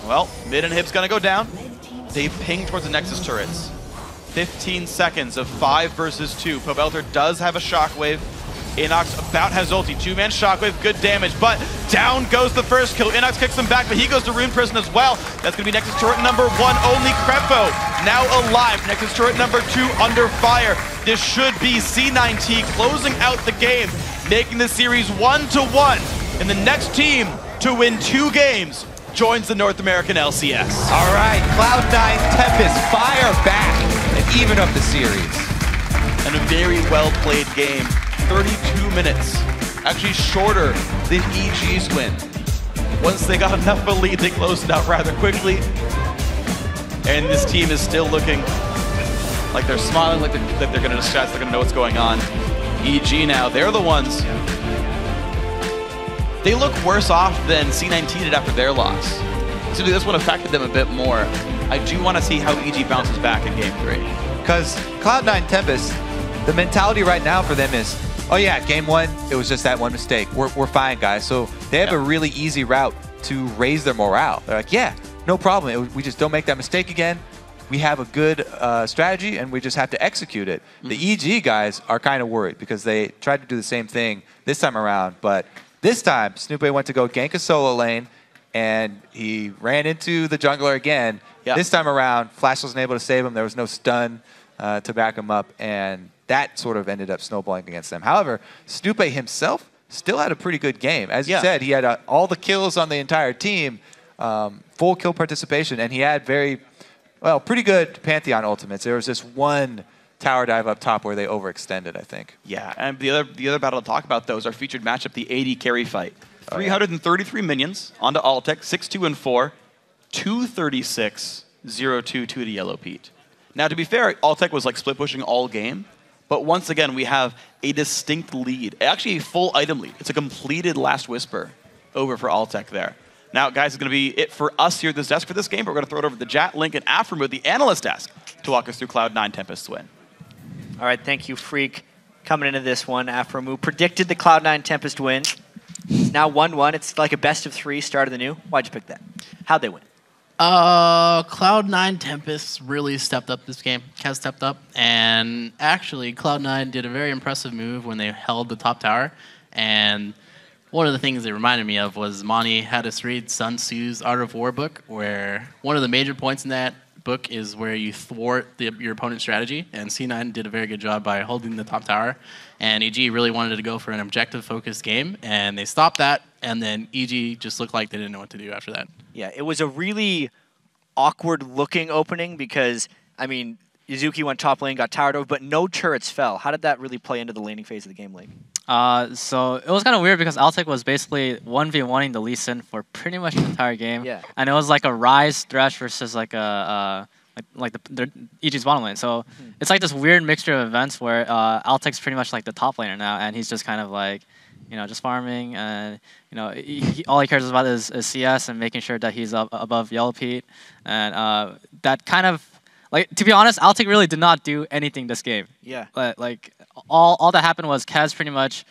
Well, mid inhib's gonna go down. They ping towards the Nexus turrets. 15 seconds of 5 versus 2. Pobelter does have a shockwave. Innox about has ulti. 2-man shockwave, good damage, but down goes the first kill. Innox kicks him back, but he goes to Rune Prison as well. That's going to be Nexus turret number 1. Only Krepo now alive. Nexus turret number 2 under fire. This should be C9T closing out the game, making the series 1-1. And the next team to win 2 games joins the North American LCS. All right, Cloud9 Tempest fire back and even up the series. And a very well-played game. 32 minutes, actually shorter than EG's win. Once they got enough of a lead, they closed it out rather quickly. And this team is still looking like they're smiling, like they're going to discuss, they're going to know what's going on. EG now, they're the ones. They look worse off than C9T did after their loss. Simply this one affected them a bit more. I do want to see how EG bounces back in Game 3. Because Cloud9 Tempest, the mentality right now for them is, oh yeah, Game 1, it was just that one mistake. We're fine, guys. So they have a really easy route to raise their morale. They're like, yeah, no problem. We just don't make that mistake again. We have a good strategy, and we just have to execute it. The EG guys are kind of worried because they tried to do the same thing this time around, but this time, Snoopeh went to go gank a solo lane, and he ran into the jungler again. This time around, Flash wasn't able to save him. There was no stun to back him up, and that sort of ended up snowballing against them. However, Snoopeh himself still had a pretty good game. As you said, he had all the kills on the entire team, full kill participation, and he had pretty good Pantheon ultimates. There was this one tower dive up top where they overextended, I think. Yeah, and the other battle to talk about, though, is our featured matchup, the AD carry fight. 333 minions onto Altec, 6-2 and 4, 236, 0-2 to the Yellowpete. Now, to be fair, Altec was like split pushing all game, but once again, we have a distinct lead, actually a full item lead. It's a completed Last Whisper over for Altec there. Now, guys, it's going to be it for us here at this desk for this game, but we're going to throw it over to the chat, Link, and Afrim, the analyst desk, to walk us through Cloud9 Tempest's win. All right, thank you, Freak. Coming into this one, Aframu predicted the Cloud9 Tempest win. It's now 1-1. It's like a best-of-3 start of the new. Why'd you pick that? How'd they win? Cloud9 Tempest really stepped up this game. Has stepped up, and actually, Cloud9 did a very impressive move when they held the top tower. And one of the things they reminded me of was Monty had us read Sun Tzu's Art of War book, where one of the major points in that book is where you thwart your opponent's strategy, and C9 did a very good job by holding the top tower, and EG really wanted to go for an objective-focused game, and they stopped that, and then EG just looked like they didn't know what to do after that. Yeah, it was a really awkward-looking opening because, I mean, Yazuki went top lane, got towered over, but no turrets fell. How did that really play into the laning phase of the game, Lake? So it was kind of weird because Altec was basically 1v1ing the Lucian for pretty much the entire game. Yeah. And it was like a Ryze Thresh versus like a the EG's bottom lane. So it's like this weird mixture of events where Altec's pretty much like the top laner now, and he's just kind of like, you know, just farming, and you know, all he cares about is CS and making sure that he's up above Yellowpete, and that kind of, like, to be honest, Altec really did not do anything this game. Yeah. Like all that happened was Kaz pretty much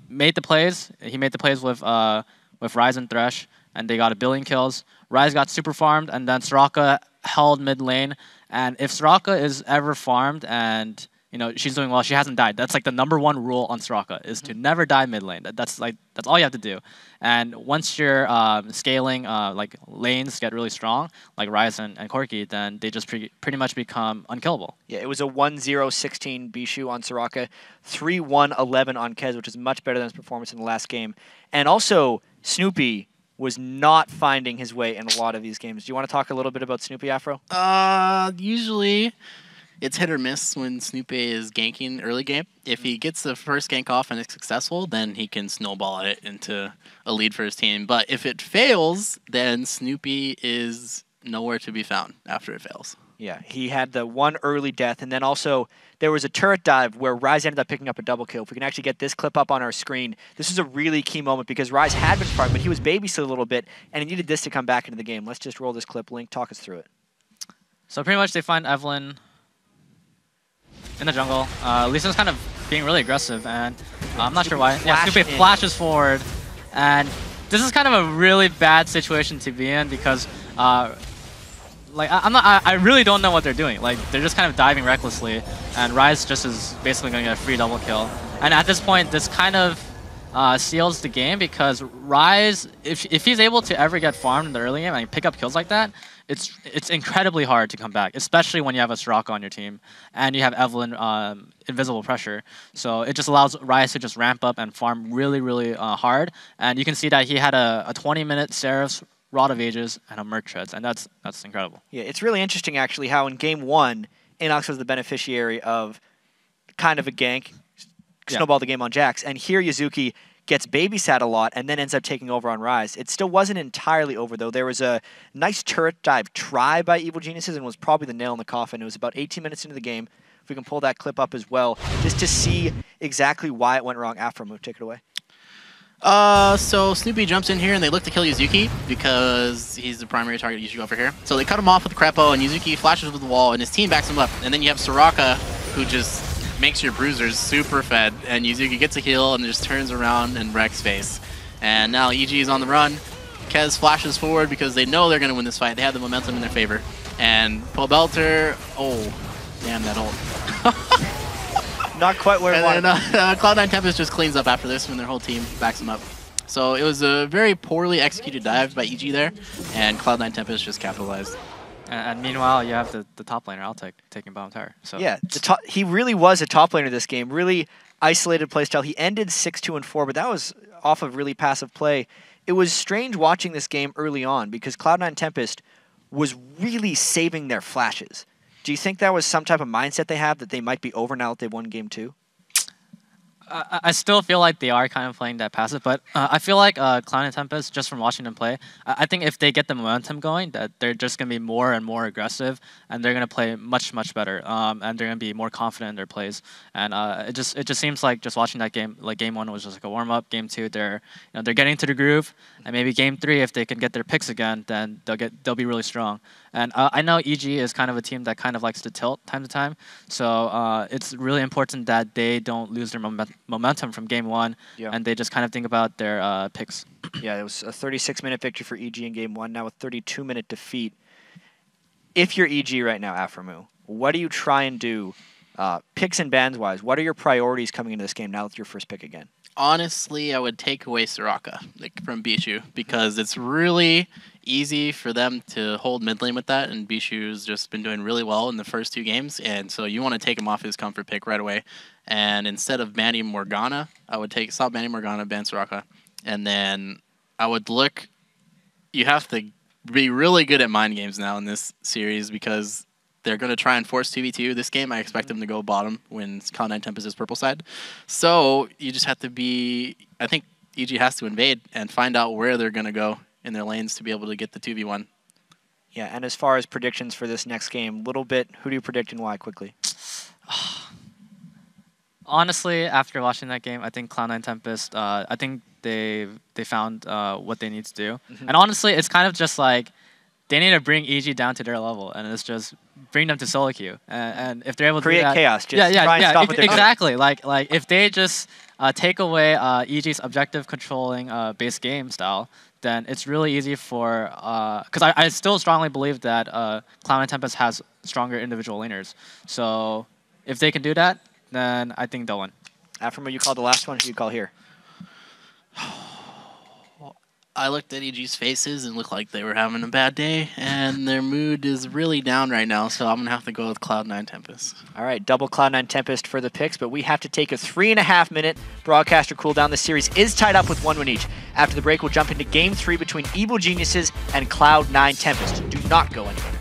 made the plays. He made the plays with Ryze and Thresh, and they got 1 billion kills. Ryze got super farmed, and then Soraka held mid lane. And if Soraka is ever farmed and she's doing well, she hasn't died. That's like the #1 rule on Soraka is to never die mid lane. That's all you have to do. And once you're scaling like lanes get really strong, like Ryze and Corki, then they just pretty much become unkillable. Yeah, it was a 1-0-16 Bischu on Soraka, 3-1-11 on Kez, which is much better than his performance in the last game. And also, Snoopeh was not finding his way in a lot of these games. Do you want to talk a little bit about Snoopeh, Afro? Usually it's hit or miss when Snoopeh is ganking early game. If he gets the first gank off and it's successful, then he can snowball it into a lead for his team. But if it fails, then Snoopeh is nowhere to be found after it fails. Yeah, he had the one early death, and then also there was a turret dive where Ryze ended up picking up a double kill. If we can actually get this clip up on our screen, this is a really key moment because Ryze had been farmed, but he was babysitted a little bit, and he needed this to come back into the game. Let's just roll this clip. Link, talk us through it. So pretty much they find Evelynn in the jungle. Lisa's kind of being really aggressive, and I'm not sure why. Yeah, Snoopeh flashes forward, and this is kind of a really bad situation to be in because like I really don't know what they're doing. Like they're just kind of diving recklessly, and Ryze just is basically going to get a free double kill. And at this point, this kind of seals the game because Ryze, if he's able to ever get farmed in the early game and pick up kills like that, it's incredibly hard to come back, especially when you have a Soraka on your team and you have Evelynn invisible pressure. So it just allows Ryze to just ramp up and farm really, really hard. And you can see that he had a 20-minute Seraph's Rod of Ages and a Merc Treads, and that's incredible. Yeah, it's really interesting actually how in game 1, Innox was the beneficiary of kind of a gank, snowball the game on Jax, and here Yazuki gets babysat a lot and then ends up taking over on Ryze. It still wasn't entirely over though. There was a nice turret dive try by Evil Geniuses and was probably the nail in the coffin. It was about 18 minutes into the game. If we can pull that clip up as well, just to see exactly why it went wrong. Afro, take it away. So Snoopeh jumps in here and they look to kill Yazuki because he's the primary target usually over here. So they cut him off with Krepo and Yazuki flashes with the wall and his team backs him up. And then you have Soraka who just makes your bruisers super fed and Yazuki gets a heal and just turns around and wrecks face. And now EG is on the run. Kez flashes forward because they know they're going to win this fight. They have the momentum in their favor. And Pobelter, oh, damn that ult. Not quite where it wanted. Cloud9 Tempest just cleans up after this when their whole team backs them up. So it was a very poorly executed dive by EG there, and Cloud9 Tempest just capitalized. And meanwhile, you have the top laner, Altec, taking bottom tower. So yeah, he really was a top laner this game. Really isolated playstyle. He ended 6-2-4, but that was off of really passive play. It was strange watching this game early on because Cloud9 Tempest was really saving their flashes. Do you think that was some type of mindset they have that they might be over now that they won game 2? I still feel like they are kind of playing that passive, but I feel like Cloud9 Tempest, just from watching them play, I think if they get the momentum going, that they're just going to be more and more aggressive, and they're going to play much, much better, and they're going to be more confident in their plays. And it just seems like just watching that game, like game 1 was just like a warm up. Game 2, they're getting to the groove, and maybe game 3, if they can get their picks again, then they'll be really strong. And I know EG is kind of a team that kind of likes to tilt time to time, so it's really important that they don't lose their momentum from game 1, and they just kind of think about their picks. Yeah, it was a 36-minute victory for EG in game 1, now a 32-minute defeat. If you're EG right now, Aframu, what do you try and do, picks and bans-wise? What are your priorities coming into this game now with your first pick again? Honestly, I would take away Soraka from Bischu because it's really easy for them to hold mid lane with that, and Bischu's just been doing really well in the first 2 games, and so you want to take him off his comfort pick right away. And instead of banning Morgana, I would stop banning Morgana, ban Soraka, and then I would look. You have to be really good at mind games now in this series because they're going to try and force 2v2 this game. I expect them to go bottom when Cloud9 Tempest is purple side. So you just have to be. I think EG has to invade and find out where they're going to go in their lanes to be able to get the 2v1. Yeah, and as far as predictions for this next game, little bit, who do you predict and why quickly? Honestly, after watching that game, I think Cloud9 Tempest, I think they found what they need to do. And honestly, it's kind of just like they need to bring EG down to their level, and it's just bring them to solo queue. And if they're able to create do that, chaos, just try and stop what they're exactly. Like if they just take away EG's objective controlling base game style, then it's really easy for, because I still strongly believe that Cloud9 Tempest has stronger individual laners. So if they can do that, then I think they'll win. After you called the last one, who you call here? I looked at EG's faces and looked like they were having a bad day, and their mood is really down right now, so I'm going to have to go with Cloud9 Tempest. All right, double Cloud9 Tempest for the picks, but we have to take a 3.5-minute broadcaster cooldown. The series is tied up with 1 win each. After the break, we'll jump into Game 3 between Evil Geniuses and Cloud9 Tempest. Do not go anywhere.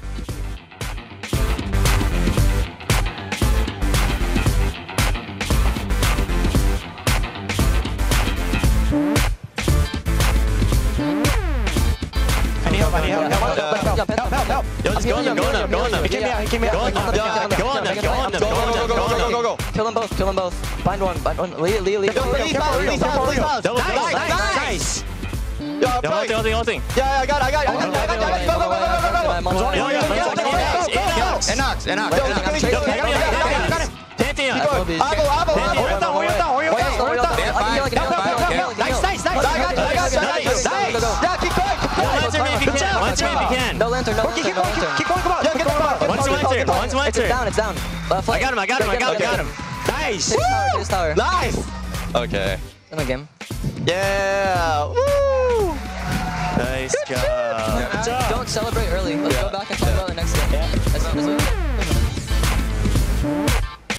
Help. Yo, just go on them. He came out. Go on them. Go. Kill them both. Find one. Lead. Nice. Yo, ulting. Yeah, I got it. Innox. Pantheon. Nice. Yeah, keep going. No lantern. Keep going. Come on. One's lantern. It's down. I got him. Nice. Chase tower. Nice. Okay. In the game. Yeah. Woo. Nice job. Don't celebrate early. Let's go back and talk about the next game. Yeah.